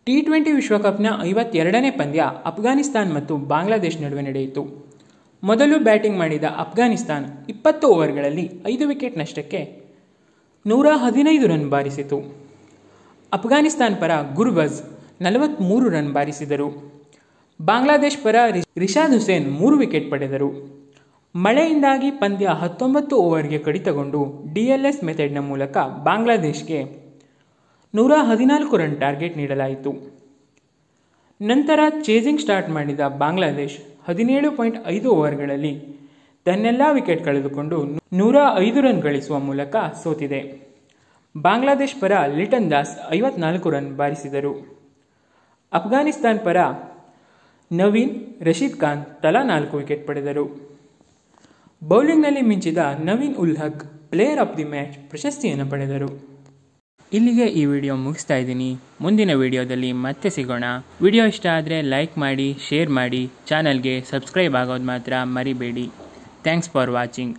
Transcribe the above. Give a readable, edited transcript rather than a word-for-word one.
T20 ವಿಶ್ವಕಪ್ನ 52ನೇ ಪಂದ್ಯ ಅಫ್ಘಾನಿಸ್ತಾನ್ ಮತ್ತು ಬಾಂಗ್ಲಾದೇಶ ನಡುವೆ ನಡೆಯಿತು. ಮೊದಲು ಬ್ಯಾಟಿಂಗ್ ಮಾಡಿದ ಅಫ್ಘಾನಿಸ್ತಾನ್ 20 ಓವರ್ಗಳಲ್ಲಿ 5 ವಿಕೆಟ್ ನಷ್ಟಕ್ಕೆ 115 ರನ್ ಬಾರಿಸಿತು. ಅಫ್ಘಾನಿಸ್ತಾನ್ ಪರ ಗುರ್ಬಜ್ 43 ರನ್ ಬಾರಿಸಿದರು. ಬಾಂಗ್ಲಾದೇಶ ಪರ ರಿಷಾದ್ ಹುಸೇನ್ 3 ವಿಕೆಟ್ ಪಡೆದರು. ಮಳೆಯಿಂದಾಗಿ ಪಂದ್ಯ 19 ಓವರ್ಗೆ ಕಡಿತಗೊಂಡು DLS ಮೆಥಡ್ನ ಮೂಲಕ ಬಾಂಗ್ಲಾದೇಶ್ಗೆ 114 ರನ್ ಟಾರ್ಗೆಟ್ ನೀಡಲಾಯಿತು. ನಂತರ ಚೇಸಿಂಗ್ ಸ್ಟಾರ್ಟ್ ಮಾಡಿದ ಬಾಂಗ್ಲಾದೇಶ್ 17.5 ಓವರ್ಗಳಲ್ಲಿ ತನ್ನೆಲ್ಲ ವಿಕೆಟ್ ಕಳೆದುಕೊಂಡು 105 ರನ್ ಗಳಿಸುವ ಮೂಲಕ ಸೋತಿದೆ. ಬಾಂಗ್ಲಾದೇಶ್ ಪರ ಲಿಟನ್ ದಾಸ್ 54 ರನ್ ಬಾರಿಸಿದರು. ಅಫ್ಘಾನಿಸ್ತಾನ್ ಪರ ನವೀನ್, ರಶೀದ್ ಖಾನ್ ತಲಾ 4 ವಿಕೆಟ್ ಪಡೆದರು. ಬೌಲಿಂಗ್ನಲ್ಲಿ ಮಿಂಚಿದ Naveen ul Haq player of the match ಪ್ರಶಸ್ತಿಯನ್ನು ಪಡೆದರು. ಇಲ್ಲಿಗೆ ಈ ವಿಡಿಯೋ ಮುಗಿಸ್ತಾ ಇದ್ದೀನಿ. ಮುಂದಿನ ವಿಡಿಯೋದಲ್ಲಿ ಮತ್ತೆ ಸಿಗೋಣ. ವಿಡಿಯೋ ಇಷ್ಟ ಆದರೆ ಲೈಕ್ ಮಾಡಿ, ಶೇರ್ ಮಾಡಿ, ಚಾನಲ್ಗೆ ಸಬ್ಸ್ಕ್ರೈಬ್ ಆಗೋದು ಮಾತ್ರ ಮರಿಬೇಡಿ. Thanks for watching.